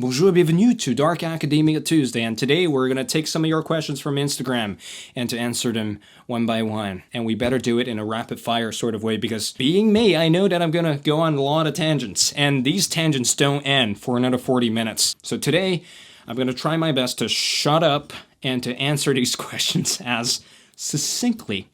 Bonjour, bienvenue to Dark Academia Tuesday, and today we're going to take some of your questions from Instagram and to answer them one by one. And we better do it in a rapid fire sort of way because being me, I know that I'm going to go on a lot of tangents, and these tangents don't end for another 40 minutes. So today, I'm going to try my best to shut up and to answer these questions as succinctly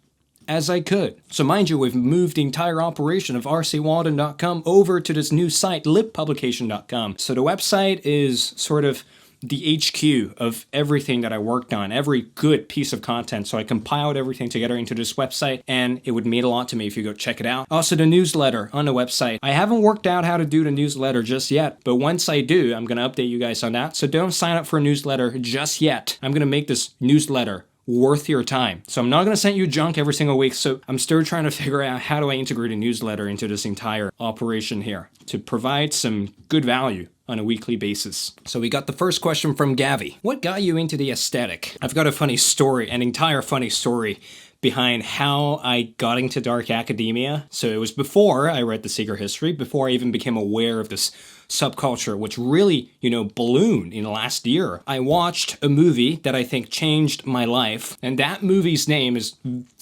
as I could. So mind you, we've moved the entire operation of rcwaldun.com over to this new site, lippublication.com. So the website is sort of the HQ of everything that I worked on, every good piece of content. So I compiled everything together into this website, and it would mean a lot to me if you go check it out. Also, the newsletter on the website. I haven't worked out how to do the newsletter just yet, but once I do, I'm going to update you guys on that. So don't sign up for a newsletter just yet. I'm going to make this newsletter worth your time. So I'm not going to send you junk every single week. So I'm still trying to figure out how do I integrate a newsletter into this entire operation here to provide some good value on a weekly basis. So we got the first question from Gavi. What got you into the aesthetic? I've got a funny story, an entire funny story behind how I got into dark academia. So it was before I read The Secret History, before I even became aware of this subculture, which really, ballooned in the last year. I watched a movie that I think changed my life, and that movie's name is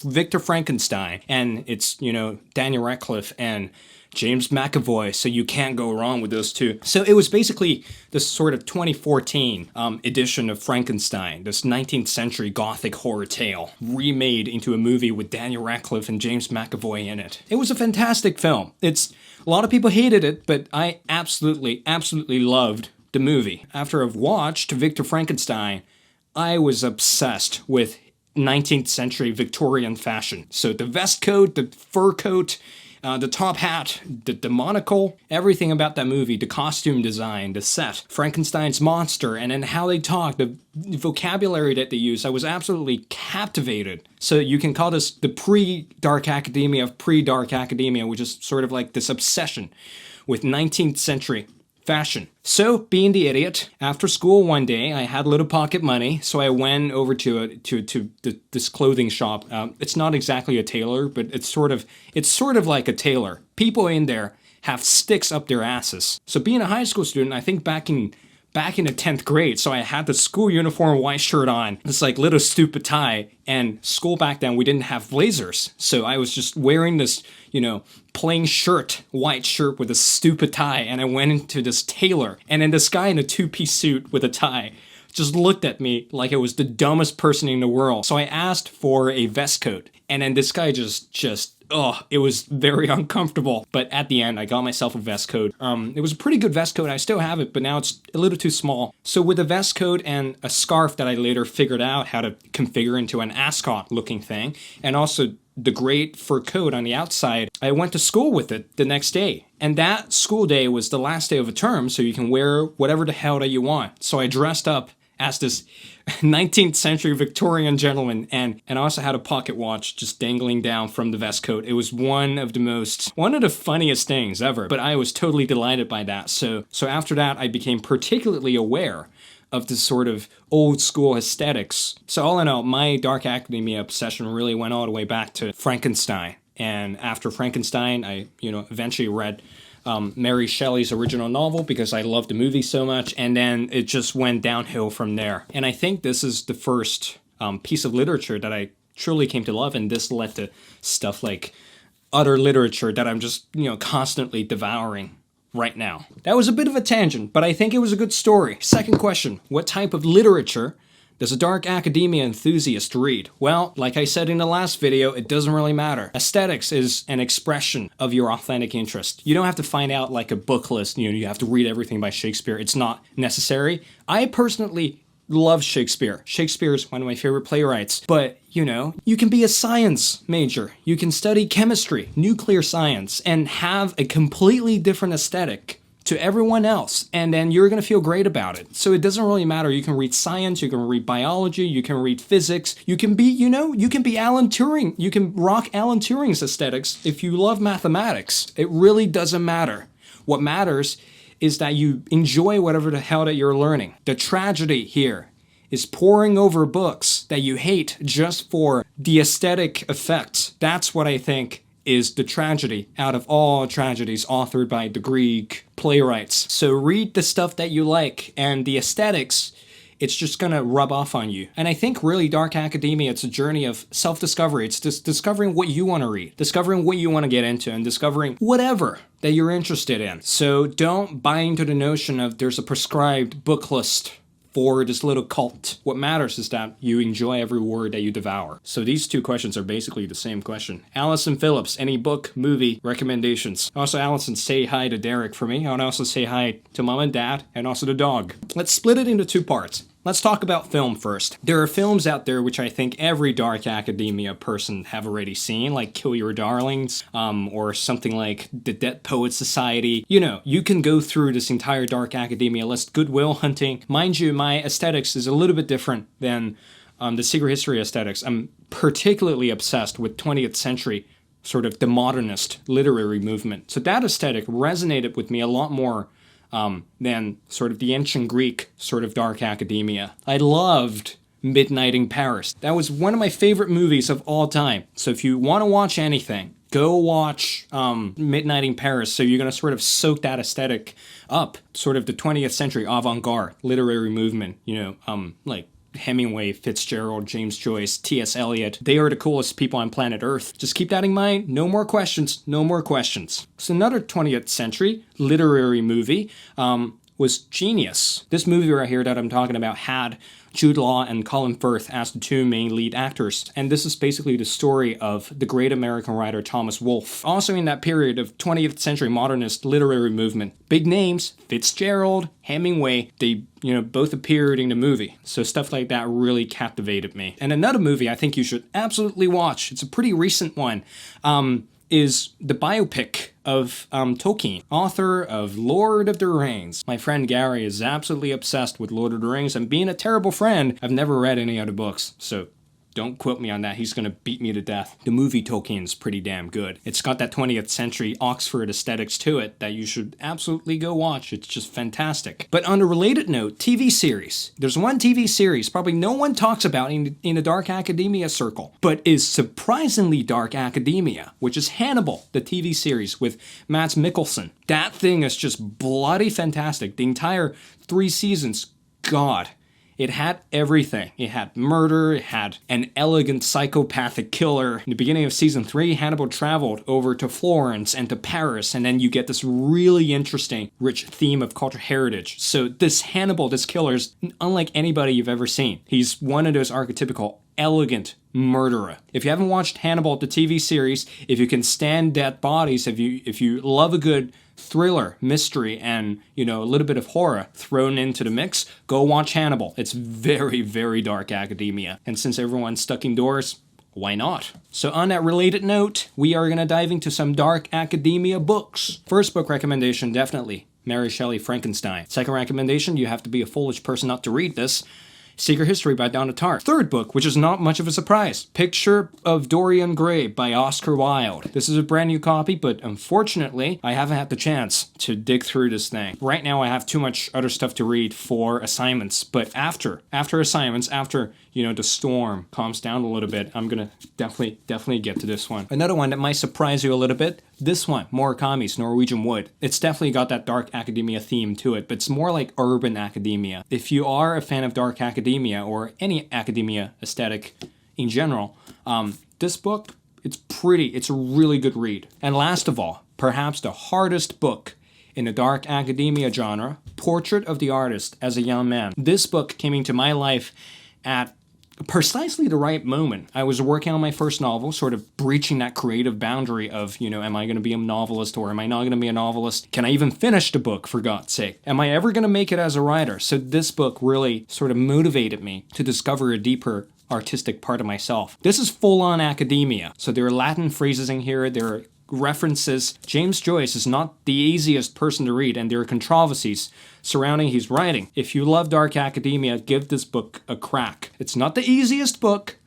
Victor Frankenstein, and it's, Daniel Radcliffe and James McAvoy, so you can't go wrong with those two. So it was basically this sort of 2014 edition of Frankenstein, this 19th century gothic horror tale, remade into a movie with Daniel Radcliffe and James McAvoy in it. It was a fantastic film. A lot of people hated it, but I absolutely loved the movie. After I've watched Victor Frankenstein, I was obsessed with 19th century Victorian fashion. So the vestcoat, the fur coat, the top hat, the monocle, everything about that movie, the costume design, the set, Frankenstein's monster, and then how they talk, the vocabulary that they use, I was absolutely captivated. So you can call this the pre-Dark Academia of pre-Dark Academia, which is sort of like this obsession with 19th century fashion. So, being the idiot, after school one day, I had a little pocket money, so I went over to this clothing shop. It's not exactly a tailor, but it's sort of like a tailor. People in there have sticks up their asses. So, being a high school student, I think back in the 10th grade, so I had the school uniform white shirt on, this like little stupid tie, and school back then, we didn't have blazers. So I was just wearing this, plain shirt, white shirt with a stupid tie, and I went into this tailor, and then this guy in a two-piece suit with a tie just looked at me like I was the dumbest person in the world. So I asked for a vest coat, and then this guy it was very uncomfortable. But at the end, I got myself a vest coat. It was a pretty good vest coat. I still have it, but now it's a little too small. So with a vest coat and a scarf that I later figured out how to configure into an ascot looking thing, and also the great fur coat on the outside, I went to school with it the next day. And that school day was the last day of a term, so you can wear whatever the hell that you want. So I dressed up as this 19th century Victorian gentleman, and I also had a pocket watch just dangling down from the vest coat. It was one of the funniest things ever, but I was totally delighted by that. So after that, I became particularly aware of this sort of old school aesthetics. So all in all, my dark academia obsession really went all the way back to Frankenstein. And after Frankenstein, I, eventually read Mary Shelley's original novel because I loved the movie so much, and then it just went downhill from there. And I think this is the first piece of literature that I truly came to love, and this led to stuff like other literature that I'm just, constantly devouring right now. That was a bit of a tangent, but I think it was a good story. Second question, what type of literature does a dark academia enthusiast read? Well, like I said in the last video, it doesn't really matter. Aesthetics is an expression of your authentic interest. You don't have to find out like a book list, you have to read everything by Shakespeare. It's not necessary. I personally love Shakespeare. Shakespeare is one of my favorite playwrights. But, you can be a science major. You can study chemistry, nuclear science, and have a completely different aesthetic to everyone else, and then you're going to feel great about it. So it doesn't really matter. You can read science, you can read biology, you can read physics, you can be Alan Turing. You can rock Alan Turing's aesthetics if you love mathematics. It really doesn't matter. What matters is that you enjoy whatever the hell that you're learning. The tragedy here is poring over books that you hate just for the aesthetic effects. That's what I think is the tragedy out of all tragedies authored by the Greek playwrights. So read the stuff that you like, and the aesthetics, it's just gonna rub off on you. And I think really dark academia, it's a journey of self-discovery. It's just discovering what you want to read, discovering what you want to get into, and discovering whatever that you're interested in. So don't buy into the notion of there's a prescribed book list for this little cult. What matters is that you enjoy every word that you devour. So these two questions are basically the same question. Allison Phillips, any book, movie recommendations? Also, Allison, say hi to Derek for me. I want to also say hi to Mom and Dad, and also the dog. Let's split it into 2 parts. Let's talk about film first. There are films out there which I think every dark academia person have already seen, like Kill Your Darlings, or something like The Dead Poets Society. You know, you can go through this entire dark academia list. Good Will Hunting. Mind you, my aesthetics is a little bit different than the Secret History aesthetics. I'm particularly obsessed with 20th century, sort of the modernist literary movement. So that aesthetic resonated with me a lot more than sort of the ancient Greek sort of dark academia. I loved Midnight in Paris. That was one of my favorite movies of all time. So if you want to watch anything, go watch Midnight in Paris. So you're going to sort of soak that aesthetic up. Sort of the 20th century avant-garde literary movement, you know, like Hemingway, Fitzgerald, James Joyce, T.S. Eliot. They are the coolest people on planet Earth. Just keep that in mind. No more questions. No more questions. So another 20th century literary movie was Genius. This movie right here that I'm talking about had Jude Law and Colin Firth as the 2 main lead actors. And this is basically the story of the great American writer Thomas Wolfe. Also in that period of 20th century modernist literary movement. Big names, Fitzgerald, Hemingway, they, you know, both appeared in the movie. So stuff like that really captivated me. And another movie I think you should absolutely watch, it's a pretty recent one, is the biopic of Tolkien, author of Lord of the Rings. My friend Gary is absolutely obsessed with Lord of the Rings, and being a terrible friend, I've never read any other books, so don't quote me on that. He's going to beat me to death. The movie Tolkien's pretty damn good. It's got that 20th century Oxford aesthetics to it that you should absolutely go watch. It's just fantastic. But on a related note, TV series. There's one TV series probably no one talks about in the dark academia circle, but is surprisingly dark academia, which is Hannibal, the TV series with Mads Mikkelsen. That thing is just bloody fantastic. The entire 3 seasons, God. It had everything. It had murder, it had an elegant psychopathic killer. In the beginning of season 3, Hannibal traveled over to Florence and to Paris, and then you get this really interesting, rich theme of cultural heritage. So this Hannibal, this killer, is unlike anybody you've ever seen. He's one of those archetypical elegant murderer. If you haven't watched Hannibal, the TV series, if you can stand dead bodies, if you love a good thriller, mystery, and, you know, a little bit of horror thrown into the mix, go watch Hannibal. It's very, very dark academia. And since everyone's stuck indoors, why not? So on that related note, we are going to dive into some dark academia books. First book recommendation, definitely Mary Shelley Frankenstein. Second recommendation, you have to be a foolish person not to read this, Secret History by Donna Tartt. Third book, which is not much of a surprise, Picture of Dorian Gray by Oscar Wilde. This is a brand new copy, but unfortunately, I haven't had the chance to dig through this thing. Right now, I have too much other stuff to read for assignments, but after assignments, after, you know, the storm calms down a little bit, I'm gonna definitely get to this one. Another one that might surprise you a little bit, this one, Murakami's Norwegian Wood. It's definitely got that dark academia theme to it, but it's more like urban academia. If you are a fan of dark academia or any academia aesthetic in general, this book, it's a really good read. And last of all, perhaps the hardest book in the dark academia genre, Portrait of the Artist as a Young Man. This book came into my life at precisely the right moment. I was working on my first novel, sort of breaching that creative boundary of, you know, am I going to be a novelist or am I not going to be a novelist? Can I even finish the book, for God's sake? Am I ever going to make it as a writer? So this book really sort of motivated me to discover a deeper artistic part of myself. This is full-on academia. So there are Latin phrases in here, there are references. James Joyce is not the easiest person to read, and there are controversies surrounding his writing. If you love dark academia, give this book a crack. It's not the easiest book,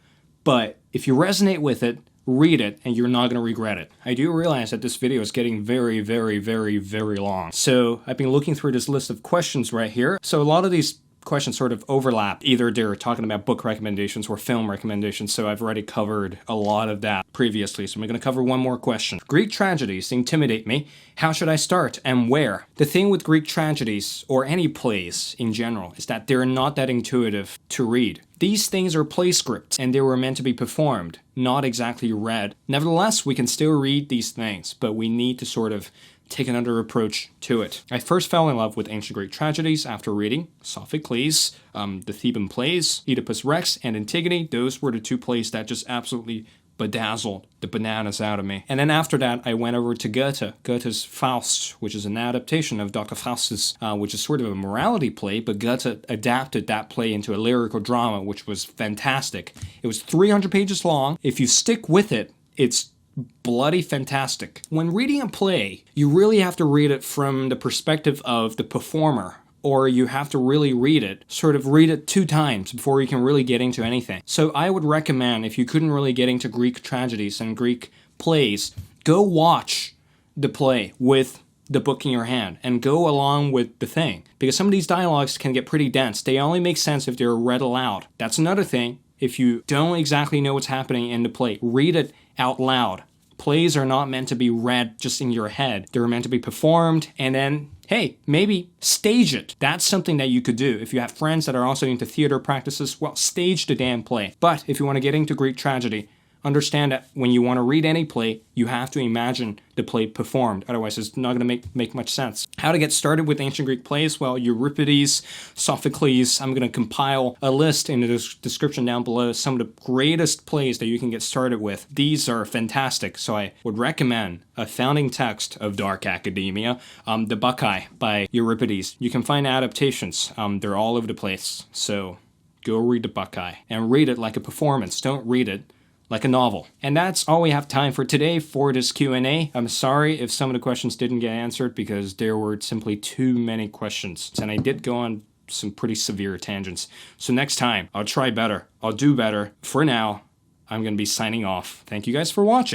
but if you resonate with it, read it, and you're not going to regret it. I do realize that this video is getting very, very, very, very long. So I've been looking through this list of questions right here. So a lot of these questions sort of overlap. Either they're talking about book recommendations or film recommendations, so I've already covered a lot of that previously. So I'm going to cover one more question. Greek tragedies intimidate me. How should I start and where? The thing with Greek tragedies, or any plays in general, is that they're not that intuitive to read. These things are play scripts, and they were meant to be performed, not exactly read. Nevertheless, we can still read these things, but we need to sort of take another approach to it. I first fell in love with ancient Greek tragedies after reading Sophocles, the Theban plays, Oedipus Rex, and Antigone. Those were the two plays that just absolutely bedazzled the bananas out of me. And then after that, I went over to Goethe's Faust, which is an adaptation of Dr. Faustus, which is sort of a morality play, but Goethe adapted that play into a lyrical drama, which was fantastic. It was 300 pages long. If you stick with it, it's bloody fantastic. When reading a play, you really have to read it from the perspective of the performer, or you have to really read it 2 times before you can really get into anything. So I would recommend, if you couldn't really get into Greek tragedies and Greek plays, go watch the play with the book in your hand and go along with the thing. Because some of these dialogues can get pretty dense. They only make sense if they're read aloud. That's another thing. If you don't exactly know what's happening in the play, read it out loud. Plays are not meant to be read just in your head. They're meant to be performed, and then, hey, maybe stage it. That's something that you could do. If you have friends that are also into theater practices, well, stage the damn play. But if you want to get into Greek tragedy, understand that when you want to read any play, you have to imagine the play performed. Otherwise, it's not going to make much sense. How to get started with ancient Greek plays? Well, Euripides, Sophocles. I'm going to compile a list in the description down below, some of the greatest plays that you can get started with. These are fantastic, so I would recommend a founding text of dark academia, The Bacchae by Euripides. You can find adaptations. They're all over the place, so go read The Bacchae and read it like a performance. Don't read it like a novel. And that's all we have time for today for this Q&A. I'm sorry if some of the questions didn't get answered because there were simply too many questions. And I did go on some pretty severe tangents. So next time, I'll try better. I'll do better. For now, I'm going to be signing off. Thank you guys for watching.